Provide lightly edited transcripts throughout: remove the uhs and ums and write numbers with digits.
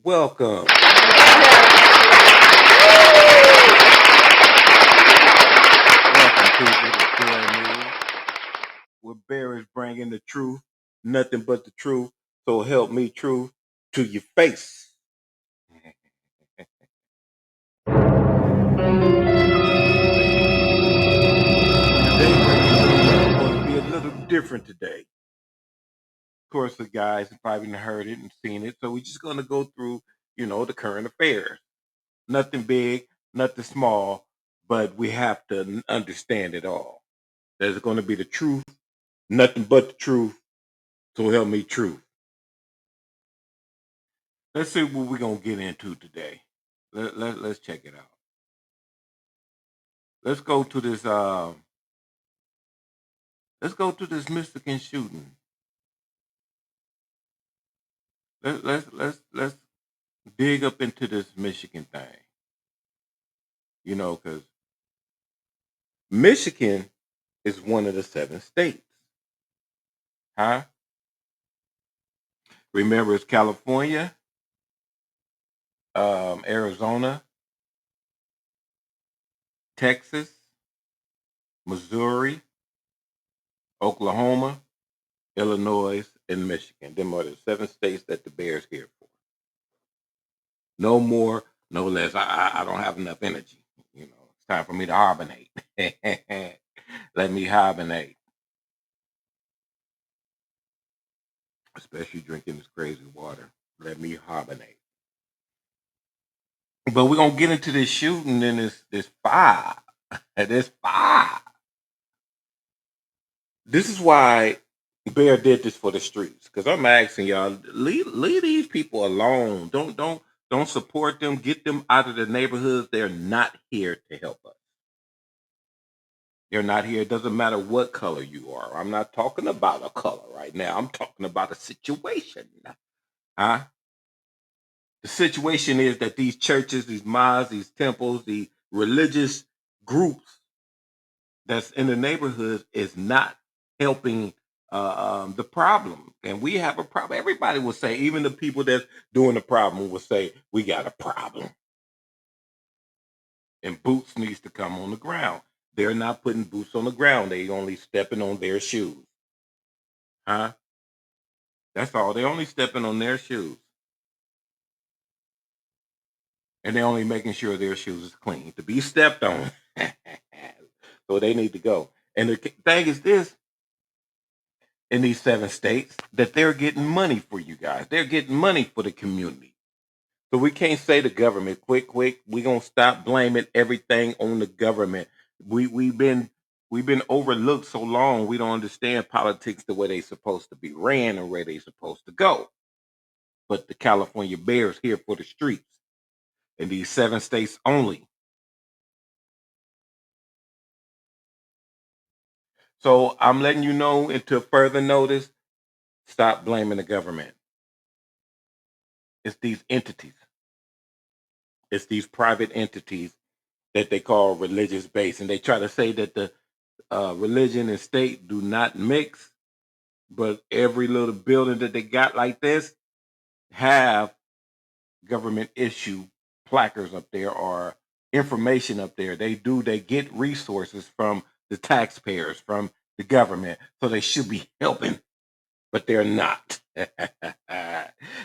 Welcome. Welcome, people, to Bear News, where Bear is bringing the truth, nothing but the truth. So help me, truth, to your face. Today, breaking news is going to be a little different today. Of course, the guys have probably heard it and seen it, so we're just going to go through, the current affairs. Nothing big, nothing small, but we have to understand it all. There's going to be the truth, nothing but the truth. So help me, truth. Let's see what we're going to get into today. Let's check it out. Let's go to this. Let's go to this Michigan shooting. Let's dig up into this Michigan thing. Because Michigan is one of the 7 states. Huh? Remember, it's California, Arizona, Texas, Missouri, Oklahoma, Illinois, and Michigan. Them are the 7 states that the Bears here for. No more, no less. I don't have enough energy. It's time for me to hibernate. Let me hibernate. Especially drinking this crazy water. Let me hibernate. But we're gonna get into this shooting and this fire. This fire. This is why Bear did this for the streets. Because I'm asking y'all, leave these people alone. Don't support them. Get them out of the neighborhoods. They're not here to help us. They're not here. It doesn't matter what color you are. I'm not talking about a color right now. I'm talking about a situation. Huh? The situation is that these churches, these mosques, these temples, the religious groups that's in the neighborhoods is not helping the problem. And we have a problem. Everybody will say, even the people that's doing the problem will say, we got a problem. And boots needs to come on the ground. They're not putting boots on the ground. They only stepping on their shoes. Huh? That's all. They're only stepping on their shoes. And they're only making sure their shoes is clean to be stepped on. So they need to go. And the thing is this, in these 7 states, that they're getting money for you guys. They're getting money for the community. So we can't say the government, quick, we're gonna stop blaming everything on the government. We've been overlooked so long, we don't understand politics the way they're supposed to be ran and where they're supposed to go. But the California Bears here for the streets in these 7 states only. So I'm letting you know until further notice, stop blaming the government. It's these entities. It's these private entities that they call religious based. And they try to say that the religion and state do not mix, but every little building that they got like this have government issue placards up there or information up there. They get resources from the taxpayers, from the government, so they should be helping, but they're not.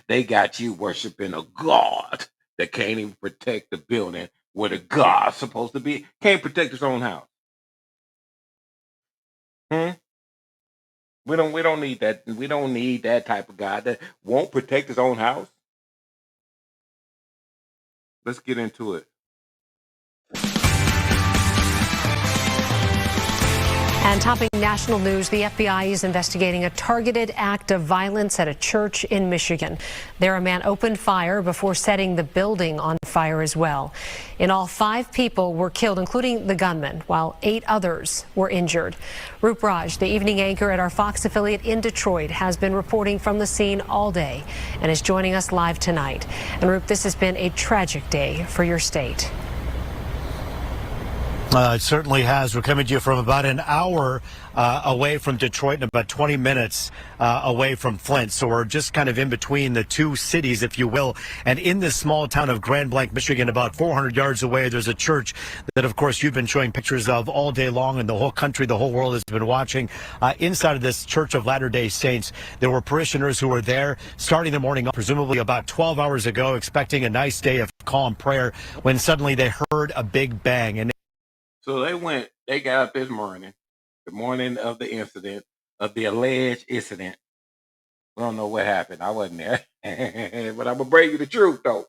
They got you worshiping a god that can't even protect the building where the God's supposed to be. Can't protect his own house. We don't need that. We don't need that type of God that won't protect his own house. Let's get into it. And topping national news, the FBI is investigating a targeted act of violence at a church in Michigan. There, a man opened fire before setting the building on fire as well. In all, 5 people were killed, including the gunman, while 8 others were injured. Roop Raj, the evening anchor at our Fox affiliate in Detroit, has been reporting from the scene all day and is joining us live tonight. And Roop, this has been a tragic day for your state. It certainly has. We're coming to you from about an hour away from Detroit and about 20 minutes away from Flint. So we're just kind of in between the two cities, if you will. And in this small town of Grand Blanc, Michigan, about 400 yards away, there's a church that, of course, you've been showing pictures of all day long, and the whole country, the whole world has been watching. Inside of this Church of Latter-day Saints, there were parishioners who were there starting the morning up, presumably about 12 hours ago, expecting a nice day of calm prayer, when suddenly they heard a big bang. And so they got up this morning, the morning of the incident, of the alleged incident. We don't know what happened. I wasn't there. But I'm going to bring you the truth, though.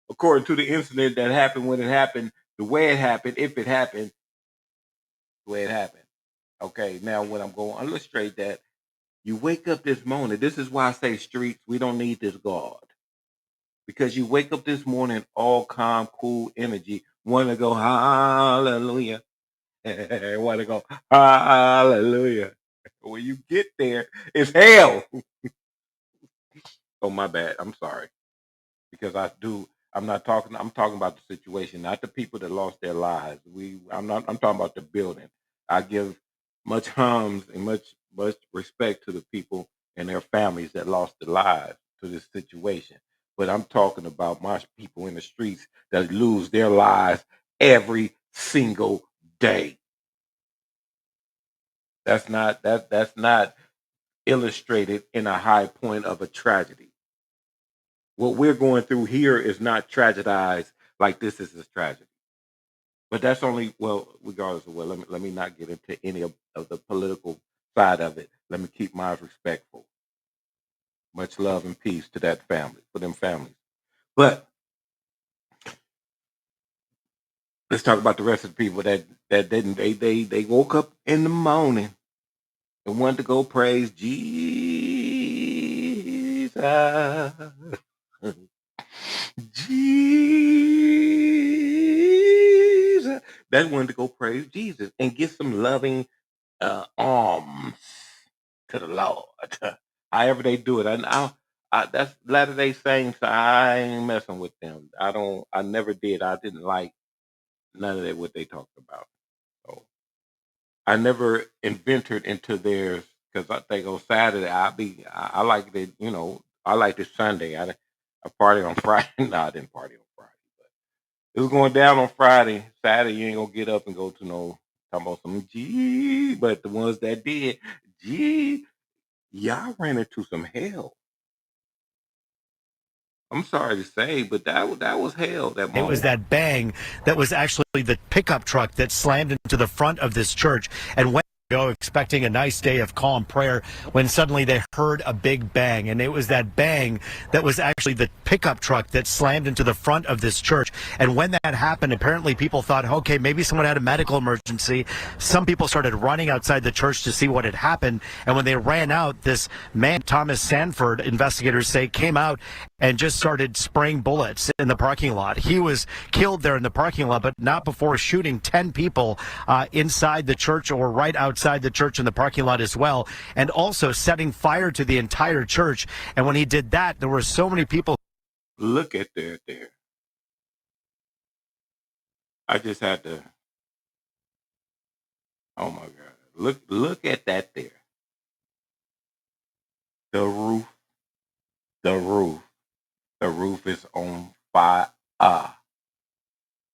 According to the incident that happened, when it happened, the way it happened, if it happened, the way it happened. Okay, now what I'm going to illustrate that, you wake up this morning. This is why I say streets, we don't need this God. Because you wake up this morning all calm, cool energy, want to go hallelujah, want to go hallelujah. When you get there, it's hell. Oh, my bad. I'm sorry. Because I'm talking about the situation, not the people that lost their lives. I'm talking about the building. I give much hums and much respect to the people and their families that lost their lives to this situation. But I'm talking about my people in the streets that lose their lives every single day. That's not illustrated in a high point of a tragedy. What we're going through here is not tragedized like this is a tragedy. But that's only, well, regardless of what, let me not get into any of the political side of it. Let me keep mine respectful. Much love and peace to that family, for them families. But let's talk about the rest of the people that didn't. They woke up in the morning and wanted to go praise Jesus. Jesus. They wanted to go praise Jesus and get some loving alms to the Lord. However they do it. That's Latter-day Saints. I ain't messing with them. I never did. I didn't like none of that what they talked about. So I never ventured into theirs, because I think on Saturday I like it, I like it Sunday. I party on Friday. No, I didn't party on Friday, but it was going down on Friday. Saturday you ain't gonna get up and go to no talking about some G, but the ones that did, y'all ran into some hell. I'm sorry to say, but that was hell that moment. It was that bang that was actually the pickup truck that slammed into the front of this church and went go expecting a nice day of calm prayer, when suddenly they heard a big bang. And it was that bang that was actually the pickup truck that slammed into the front of this church. And when that happened, apparently people thought, okay, maybe someone had a medical emergency. Some people started running outside the church to see what had happened. And when they ran out, this man, Thomas Sanford, investigators say, came out and just started spraying bullets in the parking lot. He was killed there in the parking lot, but not before shooting 10 people inside the church, or right outside the church in the parking lot as well, and also setting fire to the entire church. And when he did that, there were so many people. Look at there. I just had to. Oh my God! Look at that there. The roof is on fire.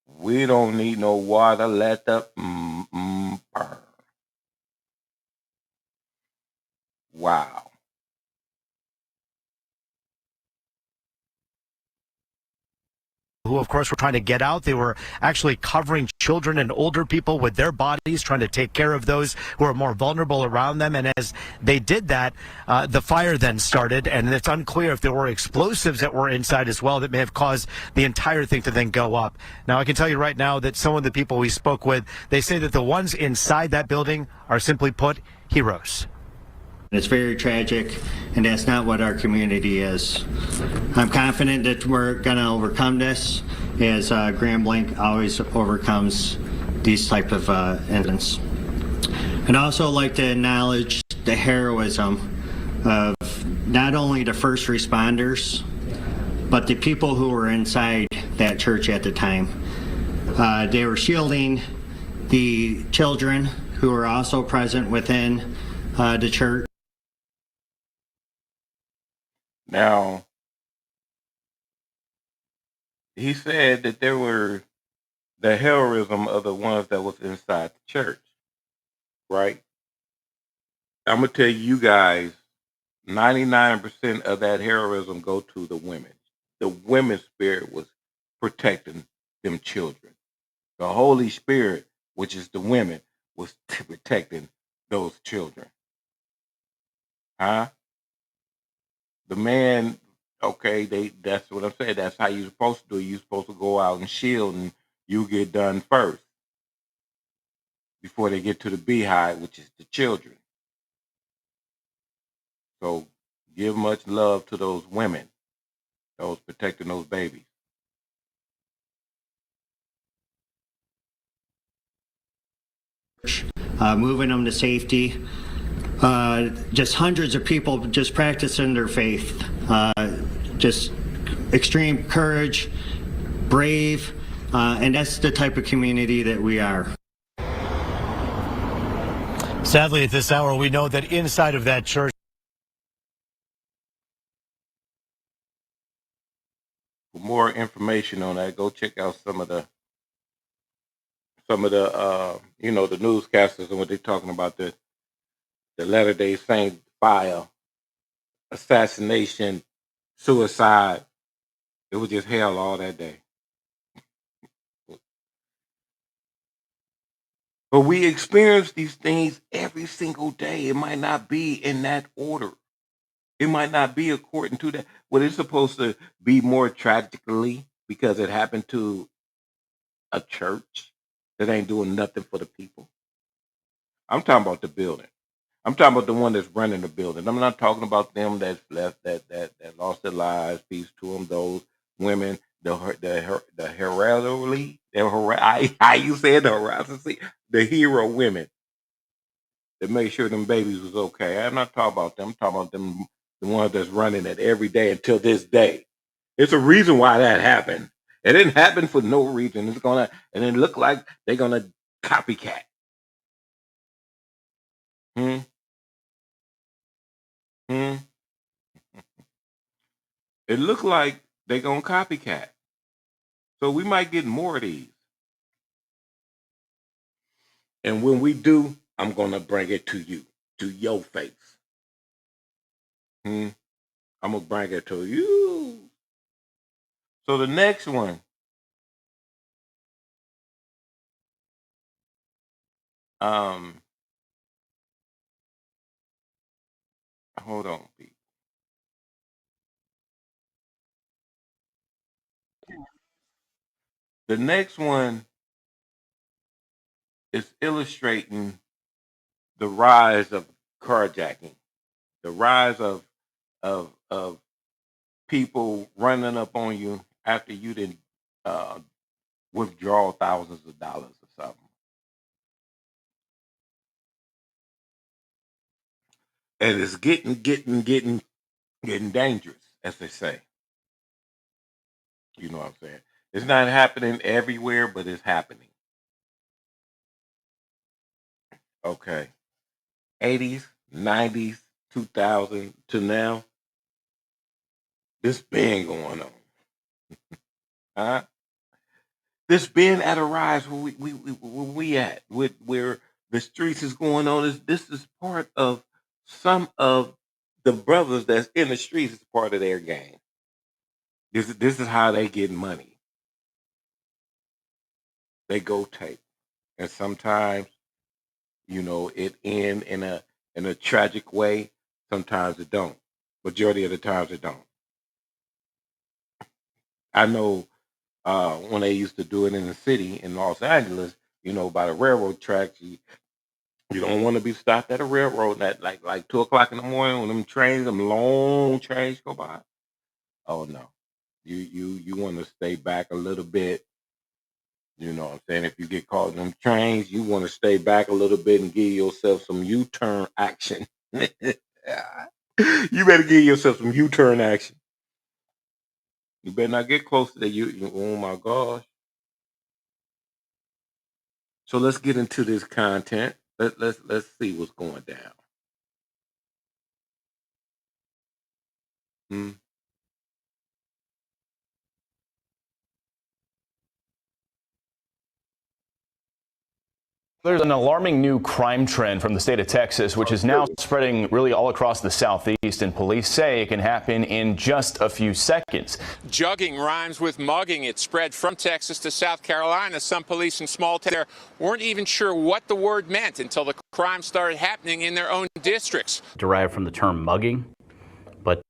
We don't need no water. Let the burn. Wow. Who, of course, were trying to get out. They were actually covering children and older people with their bodies, trying to take care of those who are more vulnerable around them. And as they did that, the fire then started, and it's unclear if there were explosives that were inside as well that may have caused the entire thing to then go up. Now, I can tell you right now that some of the people we spoke with, they say that the ones inside that building are, simply put, heroes. It's very tragic, and that's not what our community is. I'm confident that we're going to overcome this, as Grand Blanc always overcomes these type of incidents. I'd also like to acknowledge the heroism of not only the first responders, but the people who were inside that church at the time. They were shielding the children who are also present within the church. Now, he said that there were the heroism of the ones that was inside the church, right? I'm gonna tell you guys, 99% of that heroism go to the women. The women's spirit was protecting them children. The Holy Spirit, which is the women, was protecting those children. Huh? The man, okay, that's what I'm saying. That's how you're supposed to do it. You're supposed to go out and shield and you get done first before they get to the beehive, which is the children. So give much love to those women, those protecting those babies. Moving them to safety. Just hundreds of people just practicing their faith. Just extreme courage, brave, and that's the type of community that we are. Sadly, at this hour, we know that inside of that church. For more information on that, go check out some of the the newscasters and what they're talking about the Latter-day Saint fire, assassination, suicide. It was just hell all that day. But we experience these things every single day. It might not be in that order. It might not be according to that. Well, it's supposed to be more tragically because it happened to a church that ain't doing nothing for the people. I'm talking about the building. I'm talking about the one that's running the building. I'm not talking about them that's left that lost their lives. Peace to them. Those women, the how you said the hero women that made sure them babies was okay. I'm not talking about them. I'm talking about them, the ones that's running it every day until this day. It's a reason why that happened. It didn't happen for no reason. And it looked like they're gonna copycat. Hmm. Hmm. It looked like they're gonna copycat. So we might get more of these. And when we do, I'm gonna bring it to you, to your face. I'm gonna bring it to you. So the next one, hold on, Pete. The next one is illustrating the rise of carjacking, the rise of people running up on you after you didn't withdraw thousands of dollars or something. And it's getting dangerous, as they say. You know what I'm saying? It's not happening everywhere, but it's happening. Okay. 80s, 90s, 2000 to now, this been going on. Huh? This been at a rise where we at, with where the streets is going on. This is part of some of the brothers that's in the streets is part of their game. This is how they get money. They go take. And sometimes, it end in a tragic way. Sometimes it don't. Majority of the times it don't. I know when they used to do it in the city in Los Angeles, by the railroad tracks, you don't want to be stopped at a railroad at like 2 o'clock in the morning when them long trains go by. Oh no. You want to stay back a little bit. You know what I'm saying? If you get caught in them trains, you want to stay back a little bit and give yourself some U-turn action. You better give yourself some U-turn action. You better not get close to the U. Oh my gosh. So let's get into this content. Let's see what's going down. Hmm. There's an alarming new crime trend from the state of Texas, which is now spreading really all across the southeast, and police say it can happen in just a few seconds. Jugging rhymes with mugging. It spread from Texas to South Carolina. Some police in small towns there weren't even sure what the word meant until the crime started happening in their own districts. Derived from the term mugging, but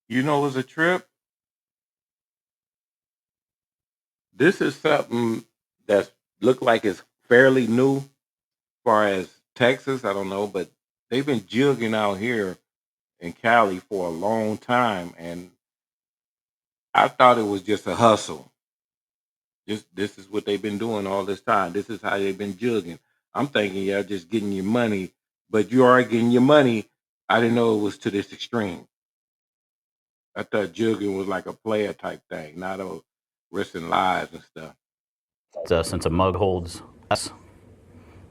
You know, it's a trip. This is something that look like it's fairly new, as far as Texas. I don't know, but they've been jugging out here in Cali for a long time, and I thought it was just a hustle. This is what they've been doing all this time. This is how they've been jugging. I'm thinking y'all just getting your money, but you are getting your money. I didn't know it was to this extreme. I thought jugging was like a player type thing, not a risking lives and stuff. since a mug holds less,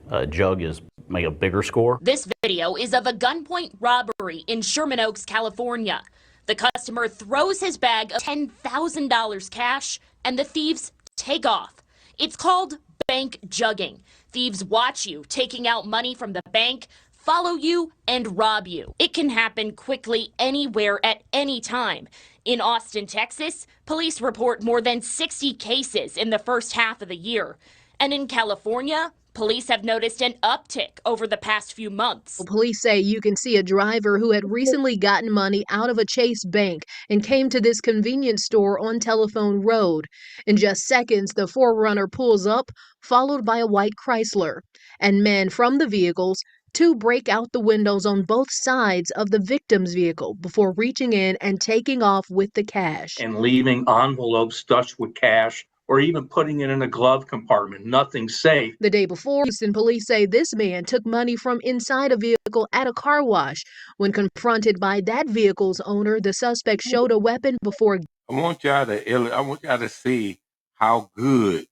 a jug is make a bigger score. This video is of a gunpoint robbery in Sherman Oaks, California. The customer throws his bag of $10,000 cash and the thieves take off. It's called bank jugging. Thieves watch you taking out money from the bank, follow you, and rob you. It can happen quickly anywhere at any time. In Austin, Texas, police report more than 60 cases in the first half of the year. And in California, police have noticed an uptick over the past few months. Police say you can see a driver who had recently gotten money out of a Chase bank and came to this convenience store on Telephone Road. In just seconds, the 4Runner pulls up, followed by a white Chrysler. And men from the vehicles, two break out the windows on both sides of the victim's vehicle before reaching in and taking off with the cash. And leaving envelopes stuffed with cash, or even putting it in a glove compartment. Nothing safe. The day before, Houston police say this man took money from inside a vehicle at a car wash. When confronted by that vehicle's owner, the suspect showed a weapon before. I want y'all to see how good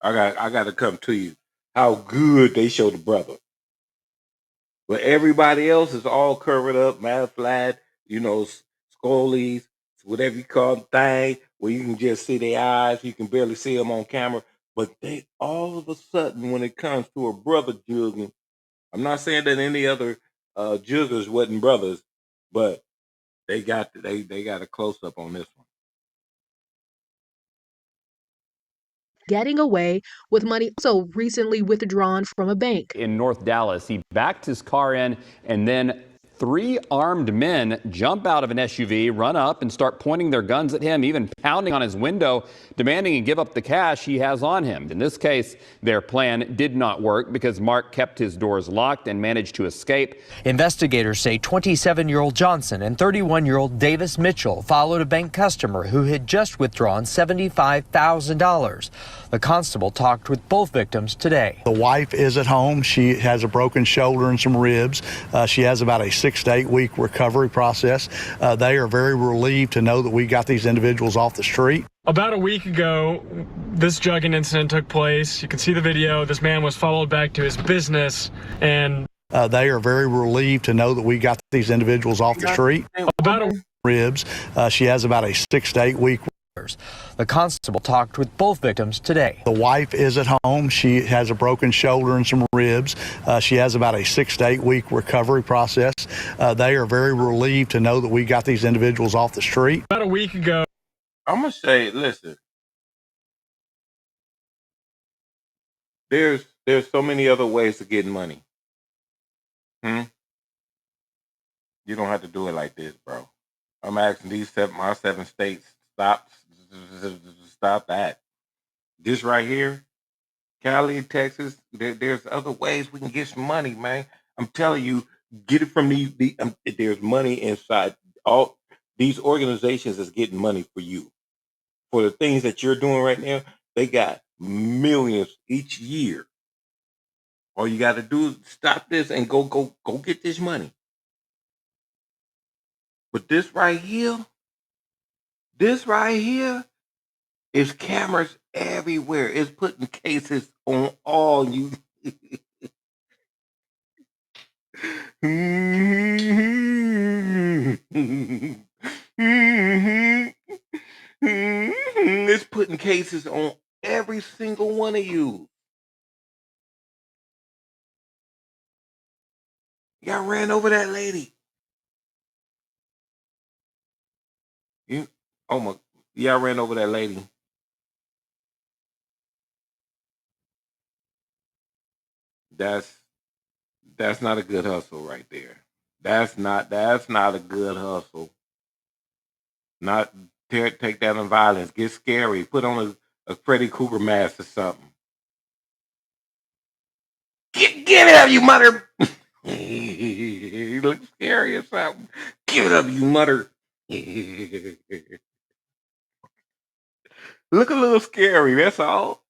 I got to come to you. How good they show the brother. But everybody else is all covered up, mad flat, scolies, whatever you call the thing, where you can just see their eyes, you can barely see them on camera. But they all of a sudden, when it comes to a brother jugging, I'm not saying that any other juggers wasn't brothers, but they got a close up on this one. Getting away with money also recently withdrawn from a bank. In North Dallas, he backed his car in, and then 3 armed men jump out of an SUV, run up, and start pointing their guns at him, even pounding on his window, demanding he give up the cash he has on him. In this case, their plan did not work because Mark kept his doors locked and managed to escape. Investigators say 27-year-old Johnson and 31-year-old Davis Mitchell followed a bank customer who had just withdrawn $75,000. The constable talked with both victims today. The wife is at home. She has a broken shoulder and some ribs. She has about a 6 to 8 week recovery process. They are very relieved to know that we got these individuals off the street. About a week ago, this jugging incident took place. You can see the video. This man was followed back to his business, and they are very relieved to know that we got these individuals off the street. About a ribs. She has about a 6 to 8 week. The constable talked with both victims today. The wife is at home. She has a broken shoulder and some ribs. She has about a 6 to 8 week recovery process. They are very relieved to know that we got these individuals off the street. About a week ago. I'm gonna say, listen, there's so many other ways to get money. You don't have to do it like this, bro. I'm asking my 7 states, stop that. This right here, Cali, Texas, there's other ways we can get some money, man. I'm telling you, get it from there's money inside. All these organizations is getting money for you. For the things that you're doing right now, they got millions each year. All you got to do is stop this and go get this money. But this right here is cameras everywhere. It's putting cases on all you. It's putting cases on every single one of you. Y'all ran over that lady. Y'all ran over that lady. That's not a good hustle right there. That's not a good hustle. Not take that on violence. Get scary. Put on a Freddy Krueger mask or something. Give it up, you mother. You look scary or something. Give it up, you mother. Look a little scary, that's all.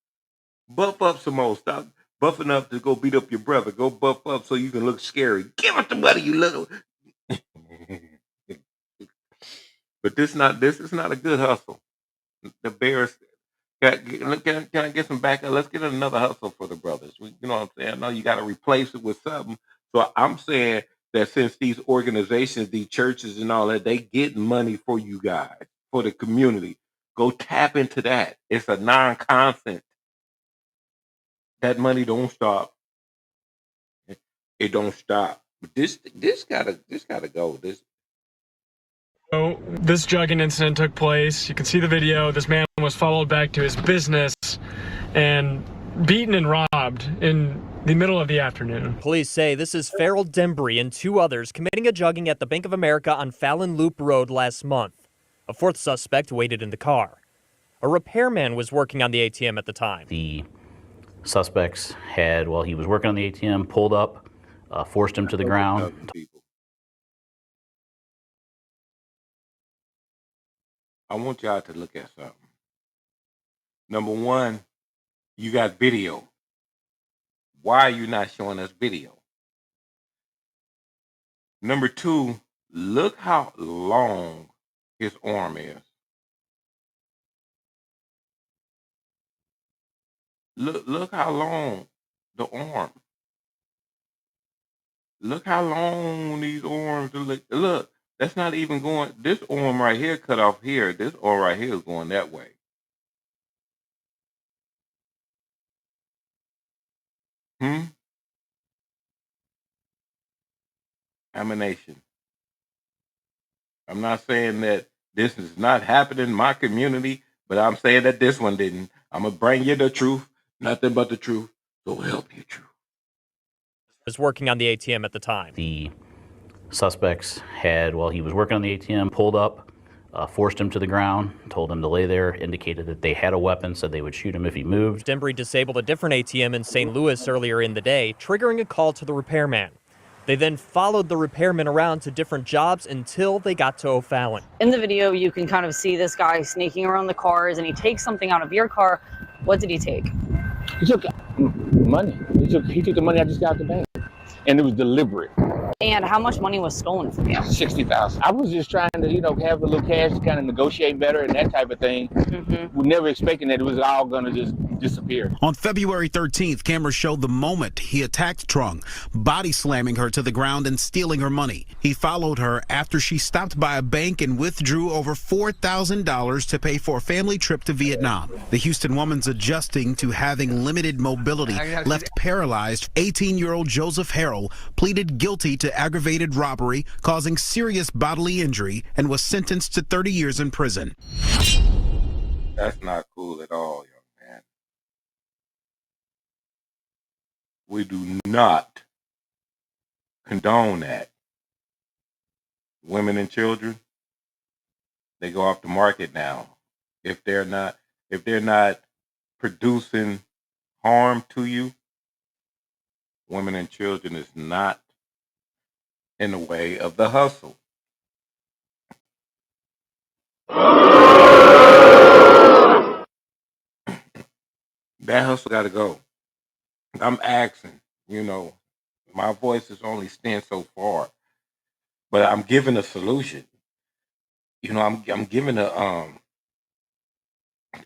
Buff up some more. Stop buffing up to go beat up your brother. Go buff up so you can look scary. Give us the money, you little. But this is not a good hustle. The Bears, can I get some backup? Let's get another hustle for the brothers. You know what I'm saying? I know you got to replace it with something. So I'm saying that since these organizations, these churches and all that, they get money for you guys, for the community. Go tap into that. It's a non-constant. That money don't stop. It don't stop. But this gotta go. So this jugging incident took place. You can see the video. This man was followed back to his business and beaten and robbed in the middle of the afternoon. Police say this is Farrell Dembry and two others committing a jugging at the Bank of America on Fallon Loop Road last month. A fourth suspect waited in the car. A repairman was working on the ATM at the time. The suspects had, while he was working on the ATM, pulled up, forced him to the ground. I want y'all to look at something. Number one, you got video. Why are you not showing us video? Number two, look how long his arm is. Look how long the arm. Look how long these arms are. Look, that's not even going. This arm right here cut off here. This arm right here is going that way. Ammunition. I'm not saying that this is not happening in my community, but I'm saying that this one didn't. I'm going to bring you the truth, nothing but the truth. So help you, truth. Was working on the ATM at the time. The suspects had, while he was working on the ATM, pulled up, forced him to the ground, told him to lay there, indicated that they had a weapon, said they would shoot him if he moved. Dembry disabled a different ATM in St. Louis earlier in the day, triggering a call to the repairman. They then followed the repairman around to different jobs until they got to O'Fallon. In the video, you can kind of see this guy sneaking around the cars, and he takes something out of your car. What did he take? He took money. He took the money I just got out the bank, and it was deliberate. And how much money was stolen from you? $60,000. I was just trying to, have a little cash to kind of negotiate better and that type of thing. We never expecting that it was all going to just disappear. On February 13th, cameras showed the moment he attacked Trung, body slamming her to the ground and stealing her money. He followed her after she stopped by a bank and withdrew over $4,000 to pay for a family trip to Vietnam. The Houston woman's adjusting to having limited mobility, left paralyzed. 18-year-old Joseph Harrell pleaded guilty to aggravated robbery, causing serious bodily injury, and was sentenced to 30 years in prison. That's not cool at all, young man. We do not condone that. Women and children, they go off the market now. If they're not producing harm to you, women and children is not in the way of the hustle. That hustle got to go. I'm asking, my voice is only stand so far, but I'm giving a solution. I'm giving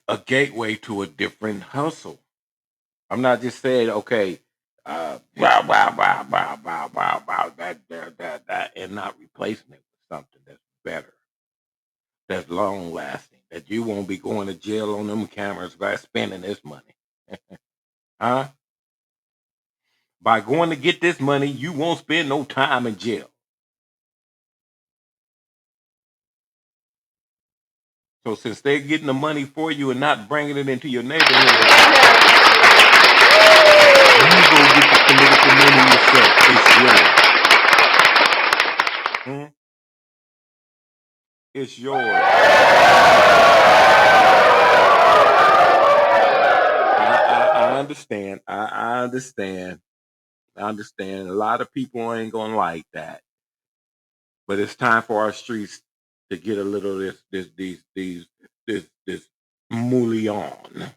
a gateway to a different hustle. I'm not just saying, okay, that, and not replacing it with something that's better, that's long lasting, that you won't be going to jail on them cameras by spending this money. Huh? By going to get this money, you won't spend no time in jail. So since they're getting the money for you and not bringing it into your neighborhood, you go get the political money yourself. It's yours. It's yours. I understand. I understand. I understand. A lot of people ain't gonna like that, but it's time for our streets to get a little of this mouillon.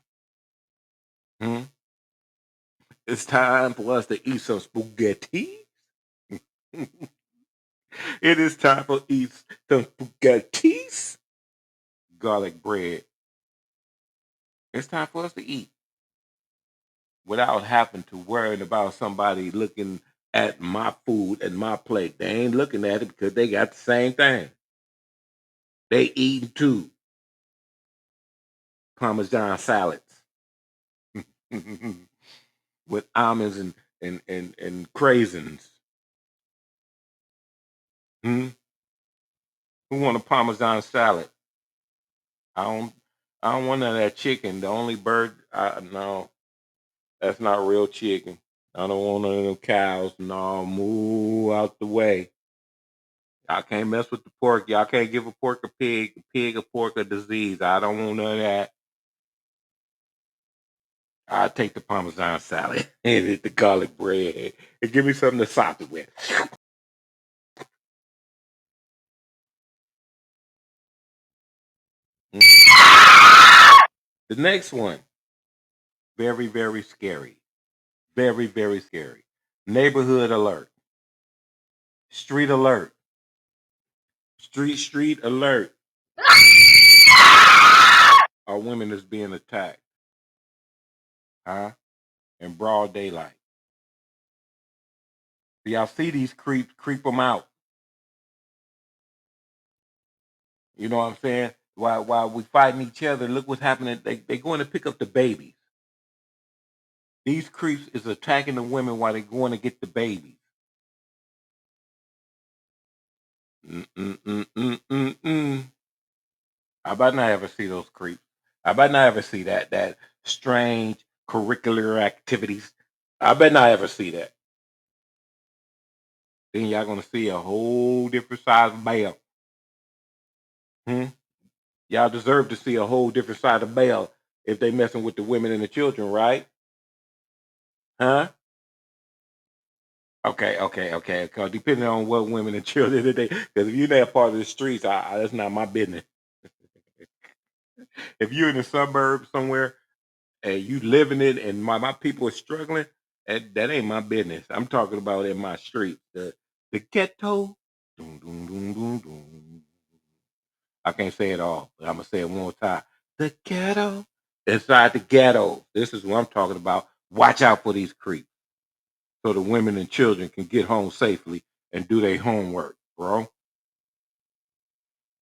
It's time for us to eat some spaghetti. It is time for eat some spaghettis, garlic bread. It's time for us to eat without having to worry about somebody looking at my food and my plate. They ain't looking at it because they got the same thing. They eating too. Parmesan salads with almonds and craisins. Who want a Parmesan salad? I don't want none of that chicken. The only bird, no, that's not real chicken. I don't want none of them cows. No, move out the way. I can't mess with the pork. Y'all can't give a pork a pig a pork a disease. I don't want none of that. I take the Parmesan salad and eat the garlic bread and give me something to sop it with. The next one, very, very scary. Very, very scary. Neighborhood alert. Street alert. Street alert. Our women is being attacked. Huh? In broad daylight. So y'all see these creeps, creep them out. You know what I'm saying? While we fighting each other, look what's happening. They going to pick up the babies. These creeps is attacking the women while they're going to get the babies. I bet not ever see those creeps. I bet not ever see that strange curricular activities. I bet not ever see that. Then y'all gonna see a whole different size of bell. Y'all deserve to see a whole different side of bell if they messing with the women and the children, right? Huh? Okay. Cause depending on what women and children today, because if you're not part of the streets, that's not my business. If you're in the suburbs somewhere and you living it, and my people are struggling, that ain't my business. I'm talking about in my street, the ghetto. Doom, doom, doom, doom, doom. I can't say it all, but I'm gonna say it one more time. The ghetto. Inside the ghetto. This is what I'm talking about. Watch out for these creeps, so the women and children can get home safely and do their homework, bro.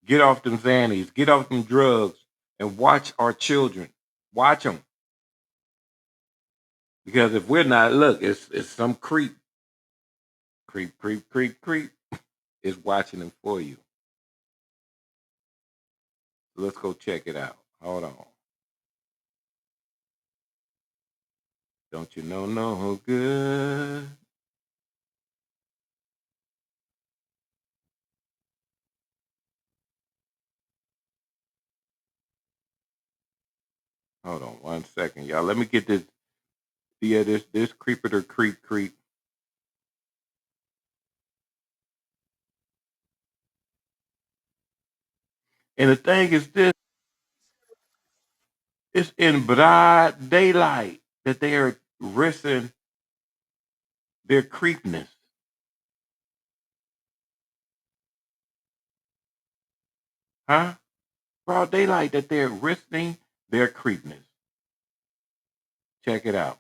Get off them Xannies, get off them drugs, and watch our children. Watch them. Because if we're not, look, it's some creep is watching them for you. Let's go check it out. Hold on. Don't you know no good? Hold on 1 second, y'all. Let me get this. Yeah, this creeper creep. And the thing is this, it's in broad daylight that they are risking their creepness. Huh? Broad daylight that they're risking their creepiness. Check it out.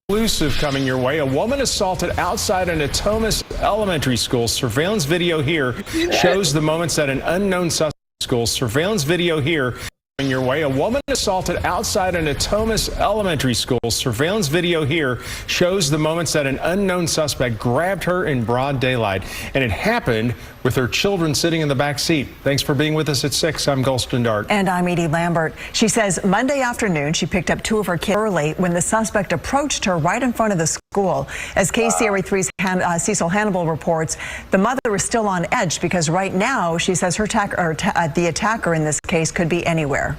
Exclusive coming your way. A woman assaulted outside an Natomas elementary school. Surveillance video here shows the moments that an unknown suspect school. Surveillance video here coming your way. A woman assaulted outside an Natomas elementary school. Surveillance video here shows the moments that an unknown suspect grabbed her in broad daylight. And it happened with her children sitting in the back seat. Thanks for being with us at 6. I'm Golston Dart. And I'm Edie Lambert. She says Monday afternoon she picked up 2 of her kids early when the suspect approached her right in front of the school. As KCRA3's Cecil Hannibal reports, the mother is still on edge because right now she says her the attacker in this case could be anywhere.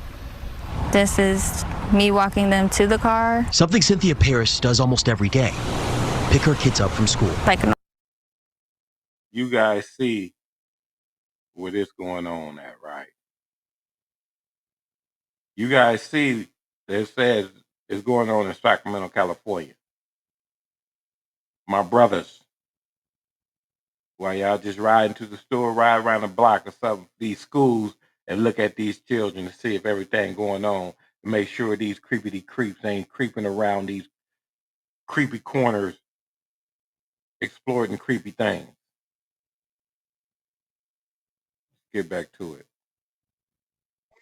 This is me walking them to the car. Something Cynthia Paris does almost every day. Pick her kids up from school. You guys see where this going on at, right? You guys see that it says it's going on in Sacramento, California. My brothers, while y'all just riding to the store, ride around the block or some of these schools and look at these children to see if everything going on and make sure these creepy creeps ain't creeping around these creepy corners, exploring creepy things. Get back to it.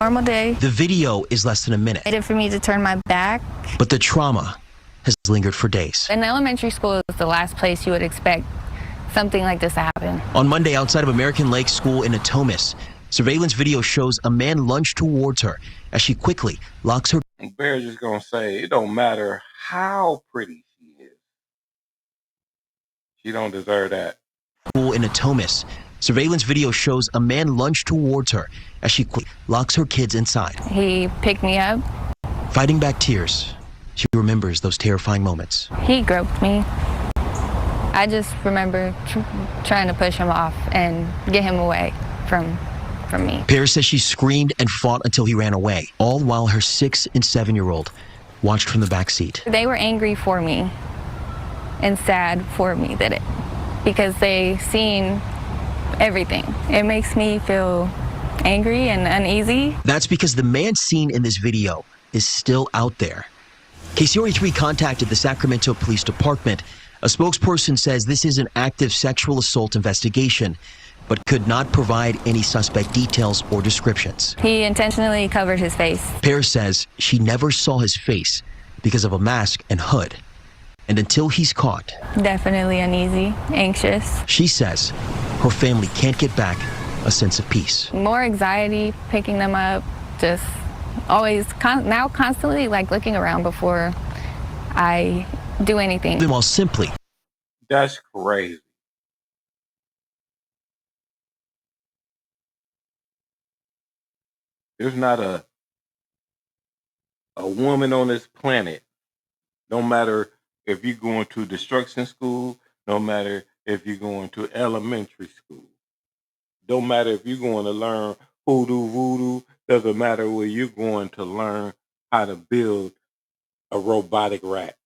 Normal day. The video is less than a minute. Waited for me to turn my back. But the trauma has lingered for days. An elementary school is the last place you would expect something like this to happen. On Monday, outside of American Lake School in Natomas, surveillance video shows a man lunge towards her as she quickly locks her. Bear's just gonna say it don't matter how pretty she is. She don't deserve that. School in Natomas. Surveillance video shows a man lunge towards her as she locks her kids inside. He picked me up. Fighting back tears, she remembers those terrifying moments. He groped me. I just remember trying to push him off and get him away from me. Paris says she screamed and fought until he ran away, all while her 6- and 7-year-old watched from the back seat. They were angry for me and sad for me because they seen everything. It makes me feel angry and uneasy. That's because the man seen in this video is still out there. KCRA3 contacted the Sacramento Police Department. A spokesperson says this is an active sexual assault investigation, but could not provide any suspect details or descriptions. He intentionally covered his face. Paris says she never saw his face because of a mask and hood. And until he's caught, Definitely uneasy, anxious. she says her family can't get back a sense of peace. More anxiety picking them up, just always now constantly like looking around before I do anything. While simply. That's crazy. There's not a woman on this planet, no matter if you're going to destruction school, no matter if you're going to elementary school, don't matter if you're going to learn hoodoo, voodoo, doesn't matter where you're going to learn how to build a robotic rat.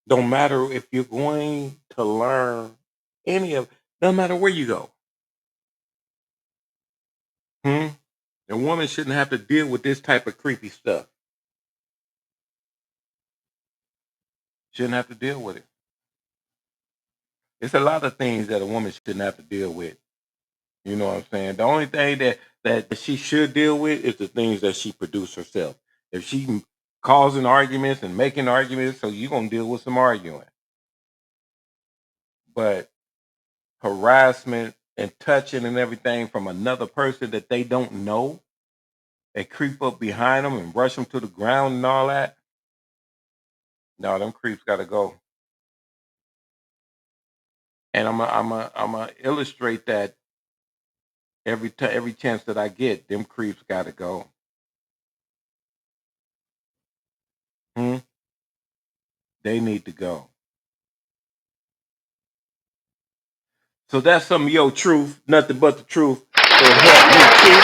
Don't matter if you're going to learn doesn't matter where you go. A woman shouldn't have to deal with this type of creepy stuff. Shouldn't have to deal with it. It's a lot of things that a woman shouldn't have to deal with. You know what I'm saying? The only thing that she should deal with is the things that she produced herself. If she causing arguments and making arguments, so you're going to deal with some arguing. But harassment and touching and everything from another person that they don't know and creep up behind them and rush them to the ground and all that, no, them creeps got to go. And I'm a illustrate that every chance that I get, them creeps got to go. They need to go. So that's some of your truth, nothing but the truth. So it helped me too.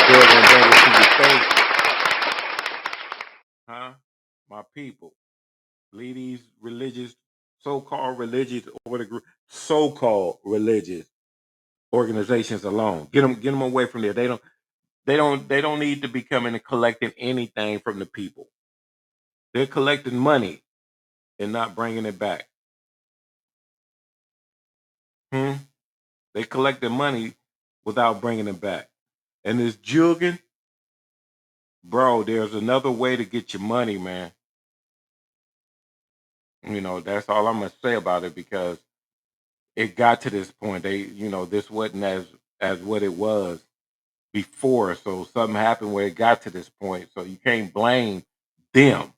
Good and better to your face. My people. Leave these so-called religious so-called religious organizations alone. Get them away from there. They don't need to be coming and collecting anything from the people. They're collecting money and not bringing it back. They collecting money without bringing it back. And this jugging, bro, there's another way to get your money, man. You know, that's all I'm going to say about it, because it got to this point. This wasn't as what it was before. So something happened where it got to this point. So you can't blame them.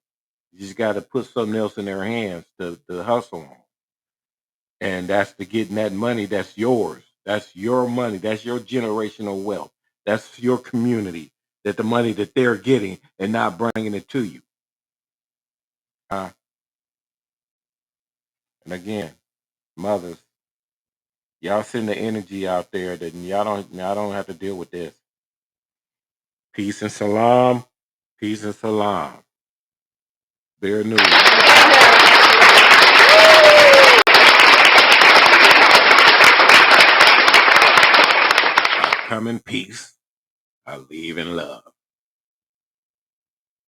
You just got to put something else in their hands to hustle on. And that's to getting that money that's yours. That's your money. That's your generational wealth. That's your community. That the money that they're getting and not bringing it to you. And again, mothers, y'all send the energy out there that y'all don't have to deal with this. Peace and salam. Peace and salam. Bear news. I come in peace. I leave in love.